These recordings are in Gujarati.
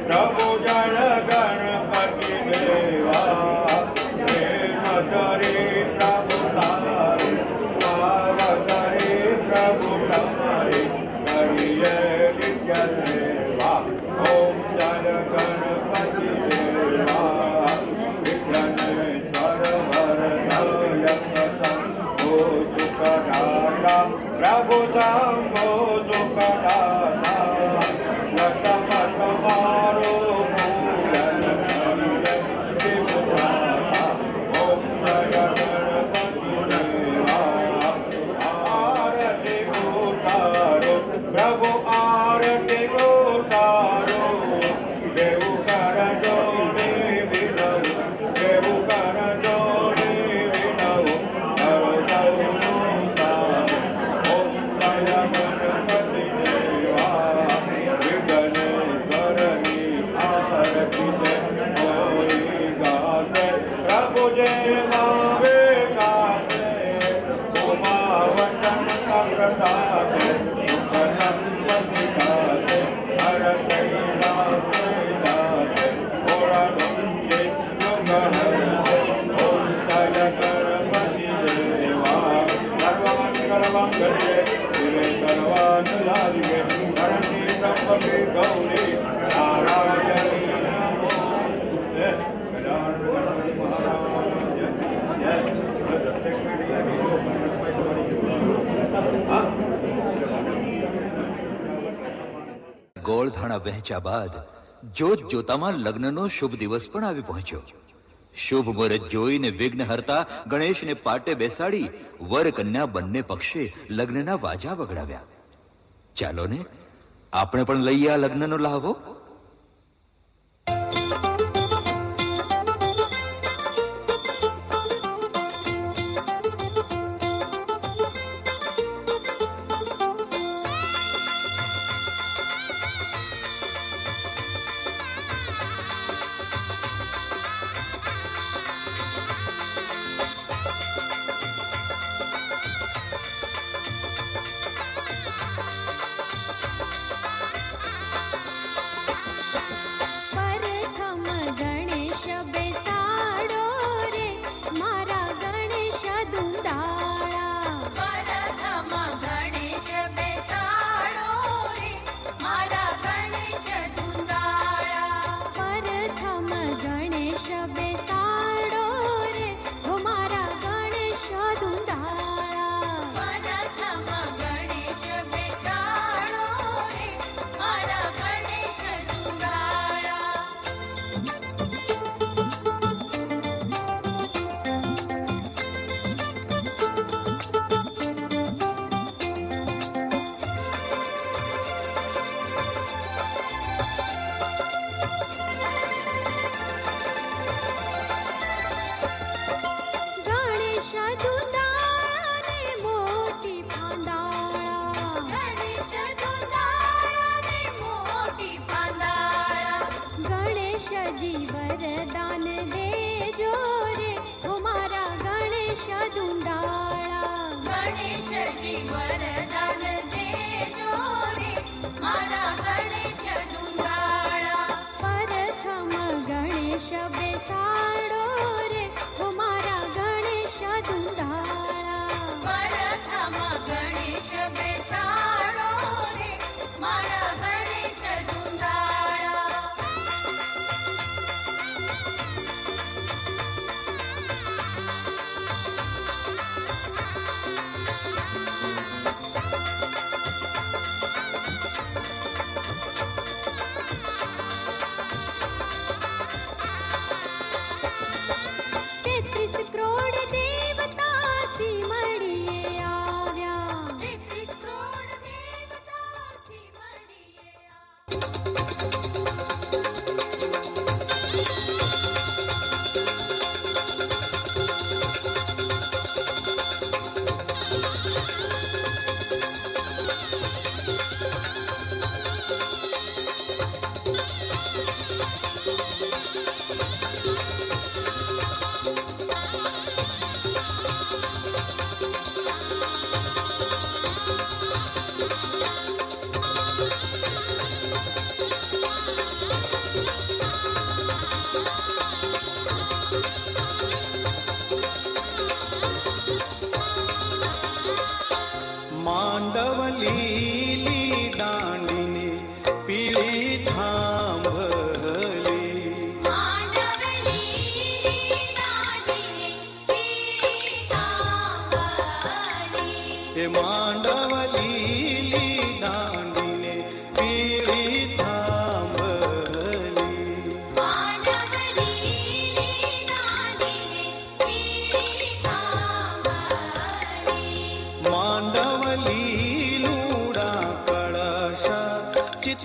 प्रभु जय गणपति देवा प्रेम करे प्रभु तारे पार करे प्रभु तुम्हारे करिए नित्य सेवा ओम जय गणपति देवा विघ्नेश्वर वरदायक शंभो सुखदाता प्रभु शंभो सुखदाता लतम तुम्हारो पूजन करिए शिवदाता ओम जय गणपति देवा आरती उतारो प्रभु आरती उतारो देव कर जोड़े विनव देव कर जोड़े विनव कर सौनो सार ओम जय गणपति देवा विघ्नेश्वरनी आरती जय होई गासे प्रभु जय मावे गासे उमावतन का प्रसाद सुख संपत्ति गासे हर कैलास कैलास घोड़ा गंगे सुख हरते ओम जय गणपति देवा सर्वमंगलमंगले शिवे सर्वानुसारिणे शरण्ये त्र्यंबके गौरी नारायणी नमोस्तुते गजानन गणपति महाराज जय ગોળધાણા વહેંચ્યા બાદ જોત જોતામાં લગ્નનો શુભ દિવસ પણ આવી પહોંચ્યો. શુભ મુહૂર્ત જોઈને વિઘ્નહર્તા ગણેશને પાટે બેસાડી વર કન્યા બંને પક્ષે લગ્નના વાજા વગડાવ્યા. ચાલો ને આપણે પણ લઈએ આ લગ્નનો લાહવો.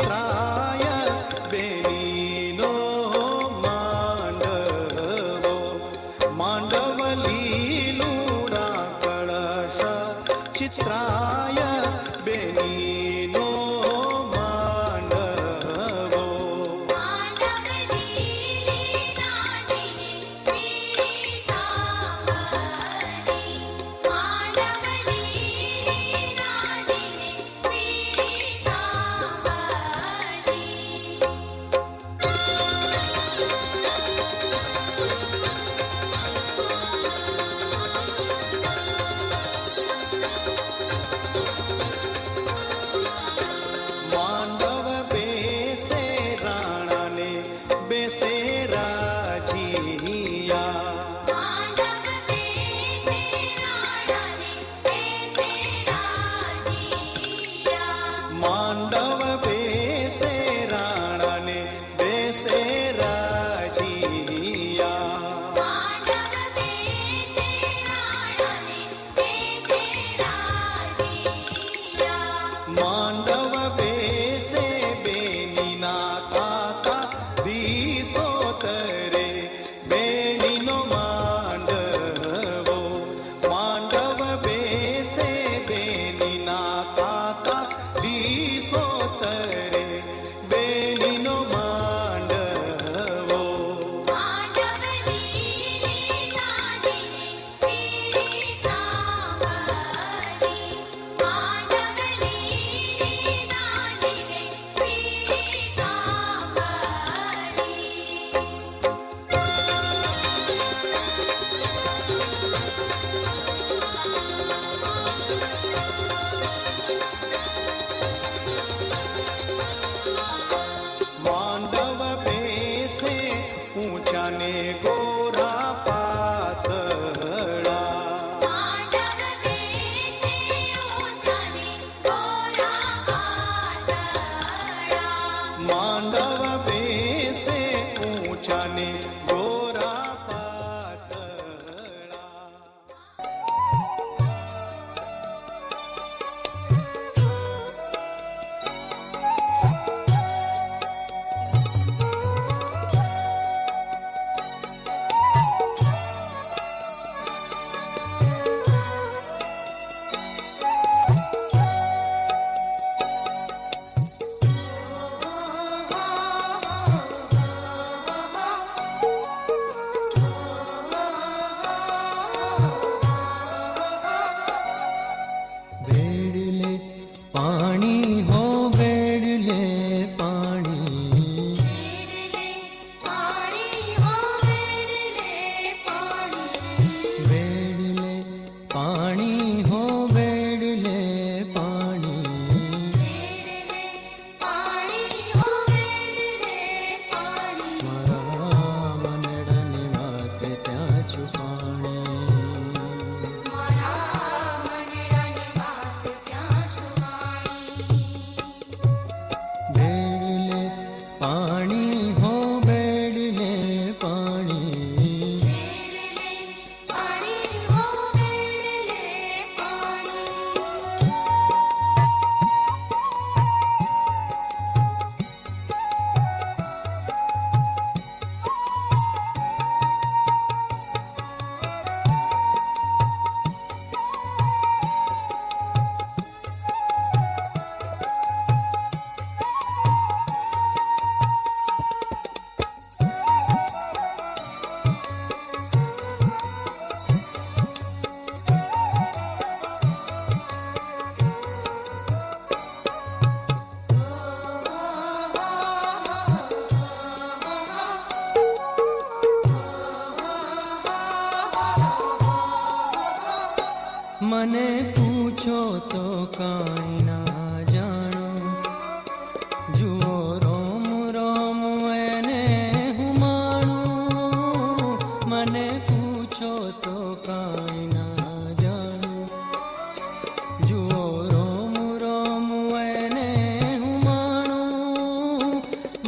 ચિત્રાય બેનીનો માંડવો માંડવ લીલુડા કળશ ચિત્રાય બેનીનો માંડવો માંડવ બેસે રાણાને બેસે રાજીયા માંડવ બેસે રાણાને બેસે રાજીયા માંડવ બેસે બેનીના કાકા દીસોતરે બેનીનો માંડવો માંડવ બેસે બેનીના કાકા દીસોતરે બેનીનો માંડવો માંડવ બેસે ઊંચાને ગોરા પાતળા માંડવ બેસે ઊંચાને ગોરા પાતળા વેડલે પાણી હો વેડલે પાણી વેડલે પાણી હો વેડલે પાણી મારા મનડાની વાત ત્યાં છુપાણી વેડલે પાણી હો વેડલે પાણી મને પૂછો તો કાંઈ ના જાણો જુઓ રોમ રોમ એને હું માણું મને પૂછો તો કાંઈ ના જાણો જુઓ રોમ રોમ એને હું માણું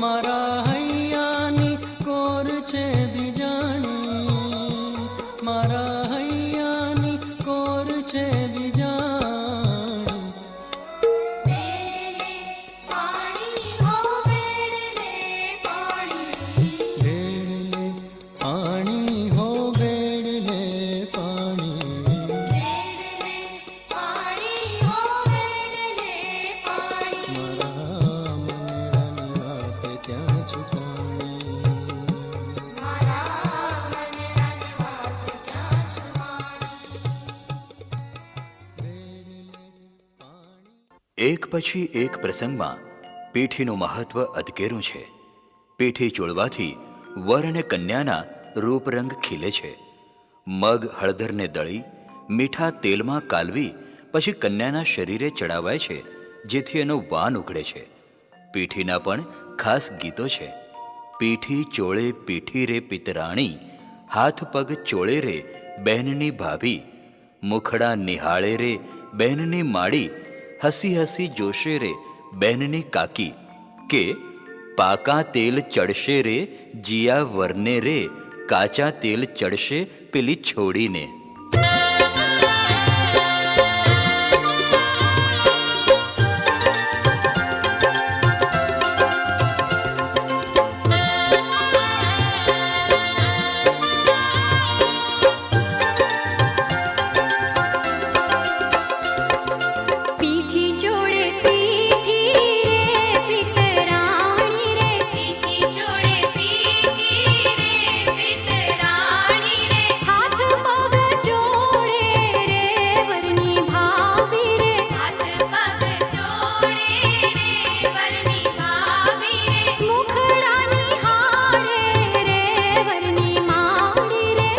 મારા હૈયાની કોર છે બીજાણી મારા હૈયાની કોર છે બીજાણી પાણી હો એક પછી એક પ્રસંગમાં પીઠીનું મહત્વ અધકેરું છે. પીઠી ચોળવાથી વર અને કન્યાના રૂપરંગ ખીલે છે. મગ હળદરને દળી મીઠા તેલમાં કાલવી પછી કન્યાના શરીરે ચડાવાય છે, જેથી એનો વાન ઉઘડે છે. પીઠીના પણ ખાસ ગીતો છે. પીઠી ચોળે પીઠી રે પિતરાણી, હાથ પગ ચોળે રે બહેનની ભાભી, મુખડા નિહાળે રે બહેનની માડી, હસી હસી જોશે રે બહેનની કાકી, કે પાકા તેલ ચડશે રે જીયા વરને રે, કાચા તેલ ચડશે પેલી છોડીને. પીઠી જોડે પીઠી રે પિતરાણી રે, પીઠી જોડે પીઠી રે પિતરાણી રે, હાથ પગ જોડે રે વરની ભાભી રે, હાથ પગ જોડે રે વરની ભાભી રે, મુખડા નિહાળે રે વરની માડી રે,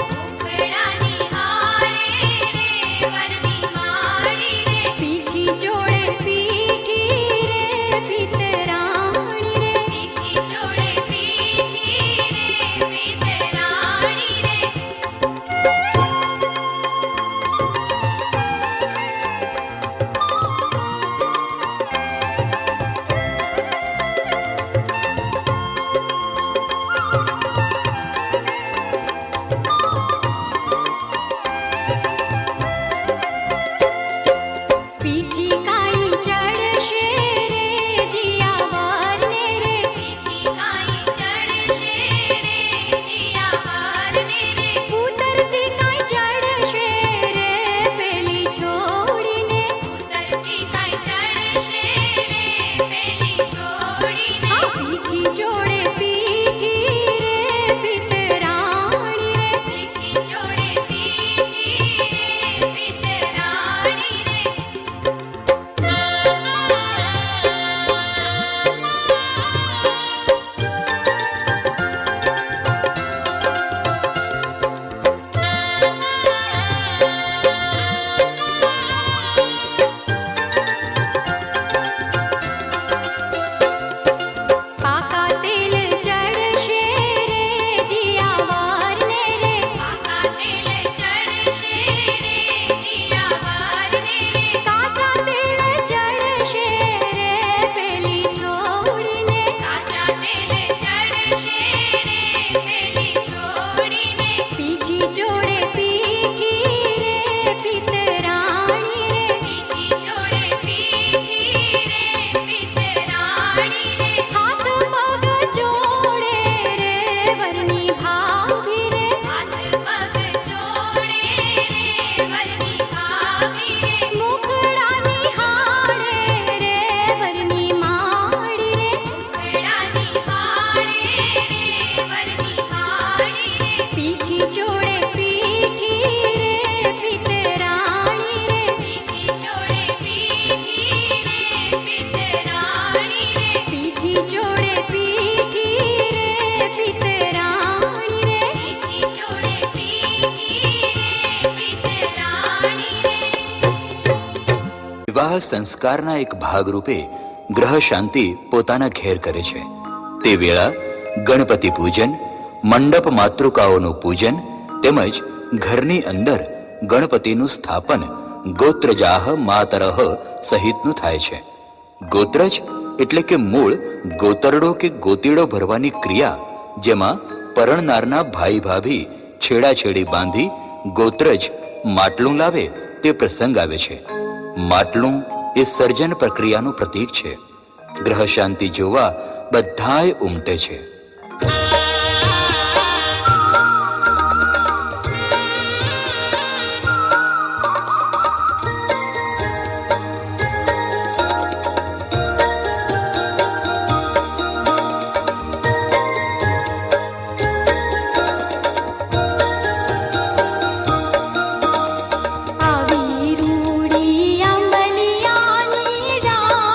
મુખડા નિહાળે રે વરની માડી રે, પીઠી જોડે પીઠી રે પિતરાણી રે, પીઠી જોડે પીઠી રે પિતરાણી રે. પીઠી કાઈ ચડશે રે જીયા વરને રે, પીઠી કાઈ ચડશે રે જીયા વરને રે, ઉતરતી કાઈ ચડશે રે પેલી છોડીને, ઉતરતી કાઈ ચડશે રે પેલી છોડીને, પીઠી જોડે પીઠી રે પિતરાણી રે, પીઠી જોડે પીઠી રે પિતરાણી રે. પાકા તેલ ચડશે રે જીયા વરને રે, પાકા તેલ ચડશે રે જીયા વરને રે, કાચા તેલ ચડશે રે પેલી છોડીને, કાચા તેલ ચડશે રે પેલી છોડીને, પીઠી જોડે પીઠી રે પિતરાણી રે, પીઠી જોડે પીઠી રે પિતરાણી રે, હાથ પગ જોડે રે વરની ભાભી રે, હાથ પગ જોડે રે વરની ભાભી રે, મુખડા નિહાળે રે વરની માડી રે, મુખડા નિહાળે રે વરની માડી રે, પીઠી જોડે પીઠી રે પિતરાણી રે, પીઠી જોડે પીઠી રે પિતરાણી રે, પીઠી જોડે પીઠી રે પિતરાણી રે, પીઠી જોડે પીઠી રે પિતરાણી રે. વિવાહ સંસ્કારના એક ભાગરૂપે ગ્રહ શાંતિ પોતાના ઘેર કરે છે. તે વેળા ગણપતિ પૂજન, મંડપ માતૃકાઓનું પૂજન તેમજ ઘરની અંદર ગણપતિનું સ્થાપન ગોત્રજાહ માતરહ સહિતનું થાય છે. ગોત્રજ એટલે કે મૂળ ગોતરડો કે ગોતીડો ભરવાની ક્રિયા, જેમાં પરણનારના ભાઈ ભાભી છેડાછેડી બાંધી ગોત્રજ માટલું લાવે તે પ્રસંગ આવે છે. માટલું એ સર્જન પ્રક્રિયાનું પ્રતીક છે. ગ્રહ શાંતિ જોવા બધાય ઉમટે છે. આવી રૂડી અંબલિયાની ડા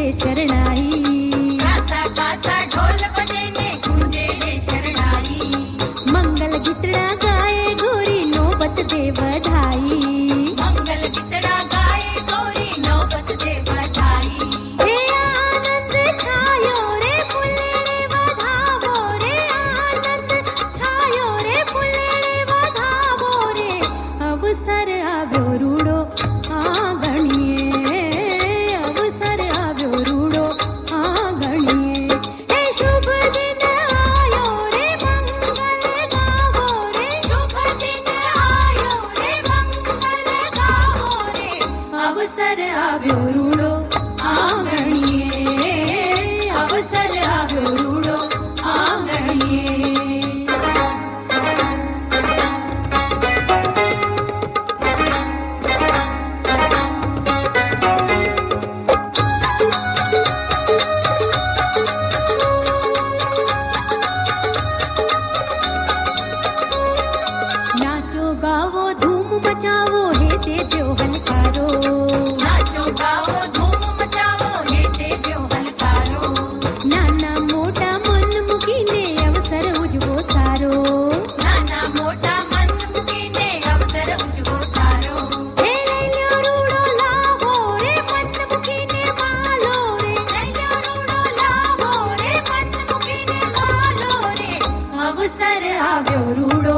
રે શરણાઈ કાસા કાસા ઢોલ બજે ને ગુંજે રે શરણાઈ મંગલ ગીતડા ગાય ગોરી નોબત દે વધાઈ મંગલ ગીતડા ગાય ગોરી નોબત દે વધાઈ હે આનંદ છાયો રે ફૂલે વધાવો રે આનંદ છાયો રે ફૂલે વધાવો રે અવસર આવ્યો રૂડો આંગણીએ અવસર આવ્યો રૂડો આંગણીએ હે શુભ દિન આયો રે મંગલ ગાવો રે શુભ દિન આયો રે મંગલ ગાવો રે અવસર આવ્યો રૂડો આંગણીએ અવસર આવ્યો રૂડો આંગણીએ નાચો ગાવો ધૂમ મચાવો હે દેજો હલકારો નાચો ગાઓ ધૂમ મચાવો હે દેવ્યો હલકારો નાના મોટા મન મૂકીને અવસર ઉજવો સારો નાના મોટા મન મૂકીને અવસર ઉજવો સારો હે લઈલ્યો રૂડો લાવો રે મન મૂકીને વાલો રે લઈલ્યો રૂડો લાવો રે મન મૂકીને વાલો રે અવસર આવ્યો રૂડો